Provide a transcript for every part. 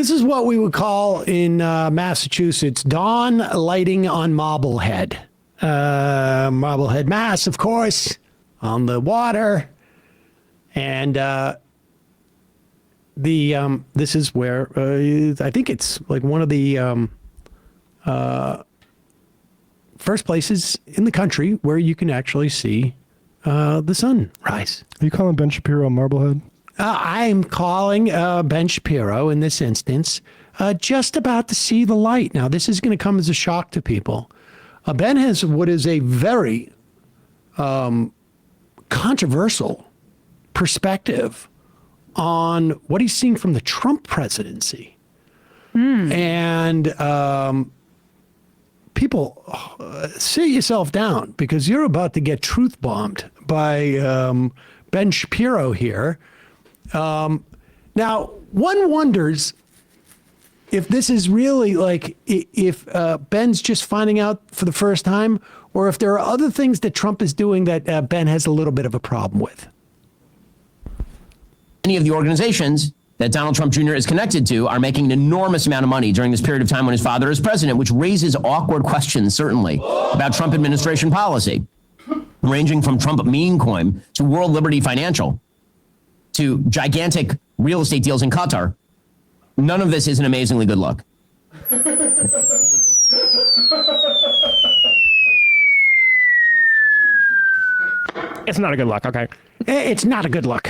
This is what we would call in Massachusetts dawn lighting on Marblehead. Marblehead, Mass, of course, on the water. And this is where I think it's like one of the first places in the country where you can actually see the sun rise. Are you calling Ben Shapiro Marblehead? I'm calling Ben Shapiro in this instance just about to see the light. Now, this is going to come as a shock to people. Ben has what is a very controversial perspective on what he's seeing from the Trump presidency. And people, sit yourself down because you're about to get truth bombed by Ben Shapiro here. Now, one wonders if this is really like if Ben's just finding out for the first time, or if there are other things that Trump is doing that Ben has a little bit of a problem with. Many of the organizations that Donald Trump Jr. is connected to are making an enormous amount of money during this period of time when his father is president, which raises awkward questions, certainly, about Trump administration policy, ranging from Trump meme coin to World Liberty Financial to gigantic real estate deals in Qatar. None of this is an amazingly good look. It's not a good look, okay? It's not a good look.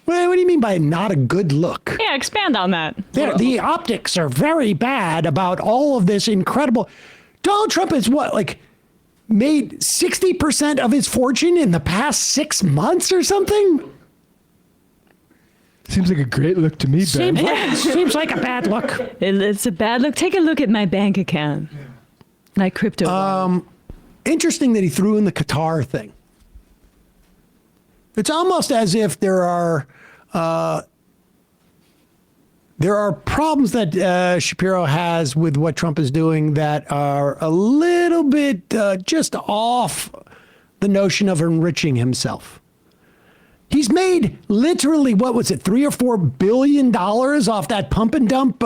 What do you mean by not a good look? Yeah, expand on that. The optics are very bad about all of this incredible. Donald Trump is what, like, made 60% of his fortune in the past 6 months or something? Seems like a great look to me, Ben. Seems like a bad look. It's a bad look. Take a look at my bank account. My crypto. Interesting that he threw in the Qatar thing. It's almost as if there are problems that Shapiro has with what Trump is doing that are a little bit just off the notion of enriching himself. He's made literally, what was it, $3 or $4 billion off that pump and dump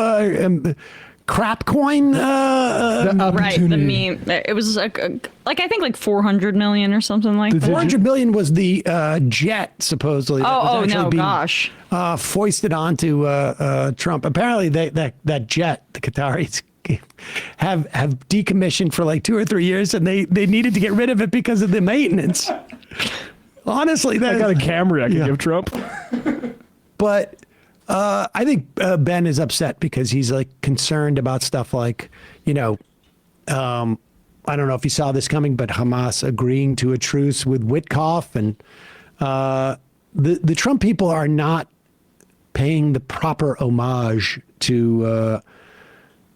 crap coin? Right, the meme. It was like I think like 400 million or something like that. 400 million was the jet, supposedly. Gosh. Foisted onto Trump. Apparently, that jet, the Qataris, have decommissioned for like 2 or 3 years, and they needed to get rid of it because of the maintenance. Honestly, I got a Camry I can give Trump. But I think Ben is upset because he's like concerned about stuff like, I don't know if you saw this coming, but Hamas agreeing to a truce with Witkoff, and the Trump people are not paying the proper homage to.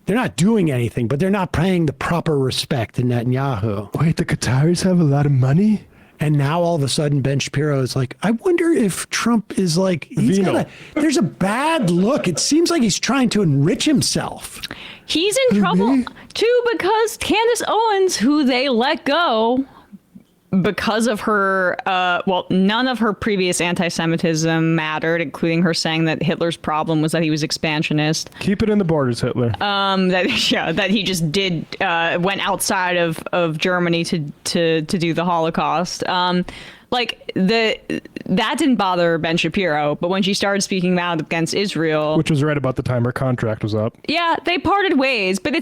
They're not doing anything, but they're not paying the proper respect to Netanyahu. Wait, the Qataris have a lot of money? And now all of a sudden, Ben Shapiro is like, I wonder if Trump is like, there's a bad look. It seems like he's trying to enrich himself. He's in trouble, too, because Candace Owens, who they let go because of her, none of her previous anti-Semitism mattered, including her saying that Hitler's problem was that he was expansionist. Keep it in the borders, Hitler. That he just went outside of Germany to do the Holocaust. That didn't bother Ben Shapiro, but when she started speaking out against Israel, which was right about the time her contract was up. Yeah, they parted ways, but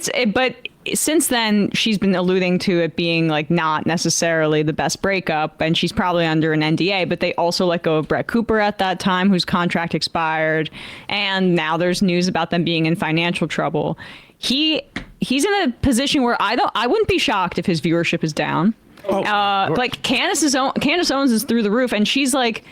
since then she's been alluding to it being like not necessarily the best breakup, and she's probably under an NDA, but they also let go of Brett Cooper at that time, whose contract expired, and now there's news about them being in financial trouble. He's in a position where I wouldn't be shocked if his viewership is down. Like Candace Owens is through the roof, and she's like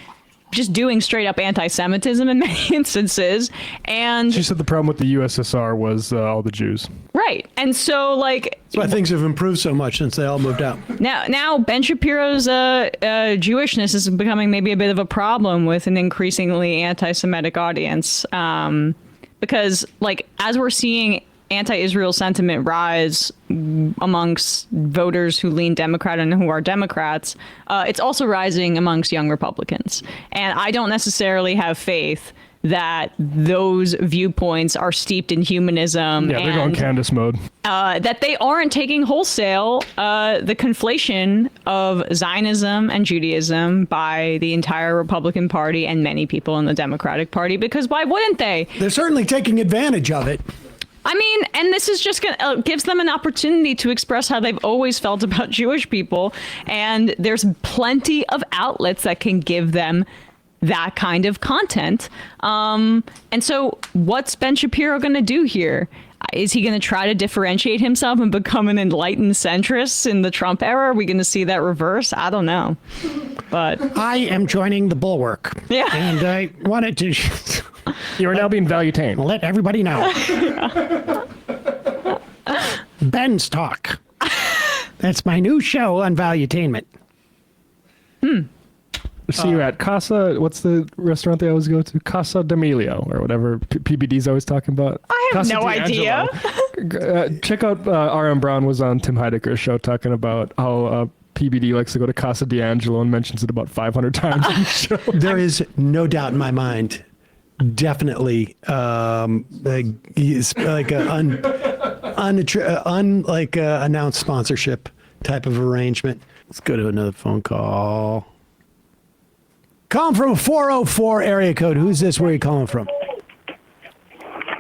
just doing straight up anti-Semitism in many instances. And she said the problem with the USSR was all the Jews. Right. And so like that's why things have improved so much since they all moved out. Now Ben Shapiro's Jewishness is becoming maybe a bit of a problem with an increasingly anti-Semitic audience. Because like as we're seeing anti-Israel sentiment rise amongst voters who lean Democrat and who are Democrats, it's also rising amongst young Republicans. And I don't necessarily have faith that those viewpoints are steeped in humanism. Yeah, they're going Candace mode. That they aren't taking wholesale the conflation of Zionism and Judaism by the entire Republican Party and many people in the Democratic Party, because why wouldn't they? They're certainly taking advantage of it. I mean, and this is just gives them an opportunity to express how they've always felt about Jewish people. And there's plenty of outlets that can give them that kind of content. And so what's Ben Shapiro going to do here? Is he going to try to differentiate himself and become an enlightened centrist in the Trump era? Are we going to see that reverse? I don't know. But I am joining the bulwark. Yeah. And I wanted to You are now being valuetained. let everybody know. Ben's Talk. That's my new show on Valuetainment. See you at Casa. What's the restaurant they always go to? Casa d'Amelio or whatever PBD's always talking about. I have Casa no idea. Check out R.M. Brown was on Tim Heidecker's show talking about how PBD likes to go to Casa D'Angelo and mentions it about 500 times in the show. There is no doubt in my mind. Definitely, he's like a announced sponsorship type of arrangement. Let's go to another phone call. Calling from a 404 area code. Who's this? Where are you calling from?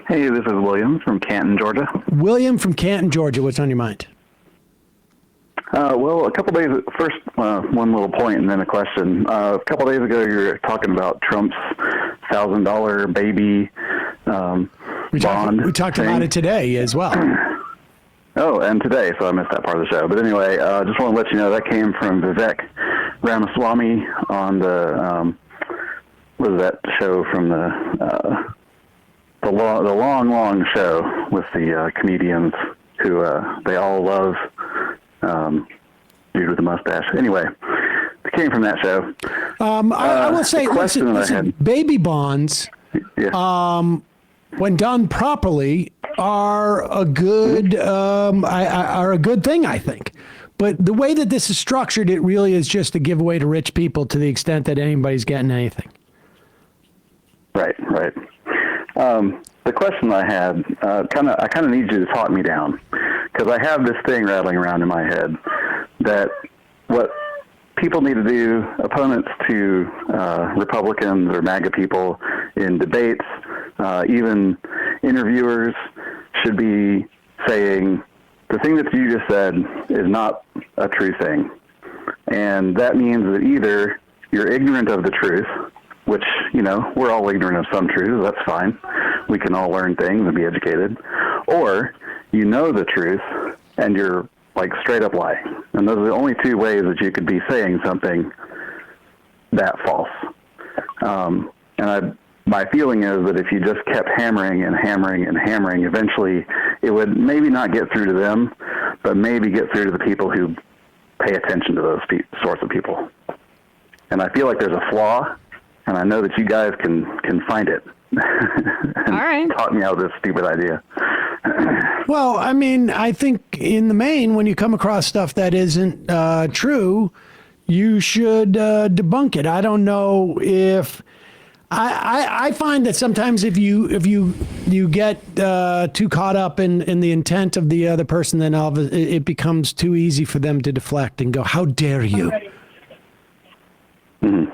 Hey, this is William from Canton, Georgia. William from Canton, Georgia. What's on your mind? Well, a couple days, first one little point and then a question. A couple days ago, you were talking about Trump's $1,000 baby bond. We talked thing. about it today as well. Oh, and today, so I missed that part of the show. But anyway, just want to let you know that came from Vivek Ramaswamy on the, what is that show from the long show with the comedians who they all love, dude with the mustache. Anyway, it came from that show. I will say, the question that I had. baby bonds, Yeah. when done properly, are a good are a good thing, I think. But the way that this is structured, it really is just a giveaway to rich people to the extent that anybody's getting anything. Right. The question I had, I kind of need you to talk me down, because I have this thing rattling around in my head that what people need to do, opponents to Republicans or MAGA people in debates, even interviewers, should be saying, the thing that you just said is not a true thing. And that means that either you're ignorant of the truth, which, we're all ignorant of some truth. That's fine. We can all learn things and be educated. Or you know the truth and you're like straight up lying. And those are the only two ways that you could be saying something that false. My feeling is that if you just kept hammering and hammering and hammering, eventually it would maybe not get through to them, but maybe get through to the people who pay attention to those sorts of people. And I feel like there's a flaw, and I know that you guys can find it. And all right. Talk me out of this stupid idea. Well, I mean, I think in the main, when you come across stuff that isn't true, you should debunk it. I don't know if I find that sometimes if you get too caught up in the intent of the other person, then it becomes too easy for them to deflect and go, "How dare you?" Mm-hmm.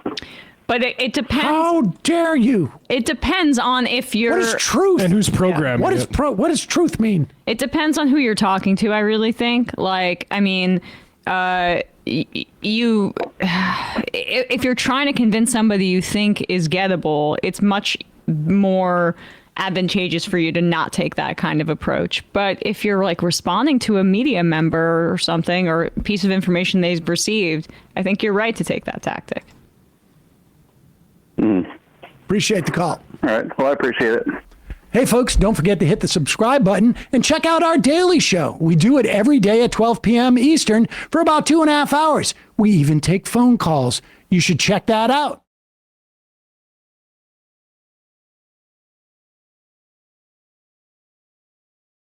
But it depends. How dare you? It depends on if you're. What is truth? And who's programming What it? What does truth mean? It depends on who you're talking to, I really think. If you're trying to convince somebody you think is gettable, it's much more advantageous for you to not take that kind of approach. But if you're like responding to a media member or something, or a piece of information they've received, I think you're right to take that tactic. Appreciate the call. All right. Well, I appreciate it. Hey, folks, don't forget to hit the subscribe button and check out our daily show. We do it every day at 12 p.m. Eastern for about 2.5 hours. We even take phone calls. You should check that out.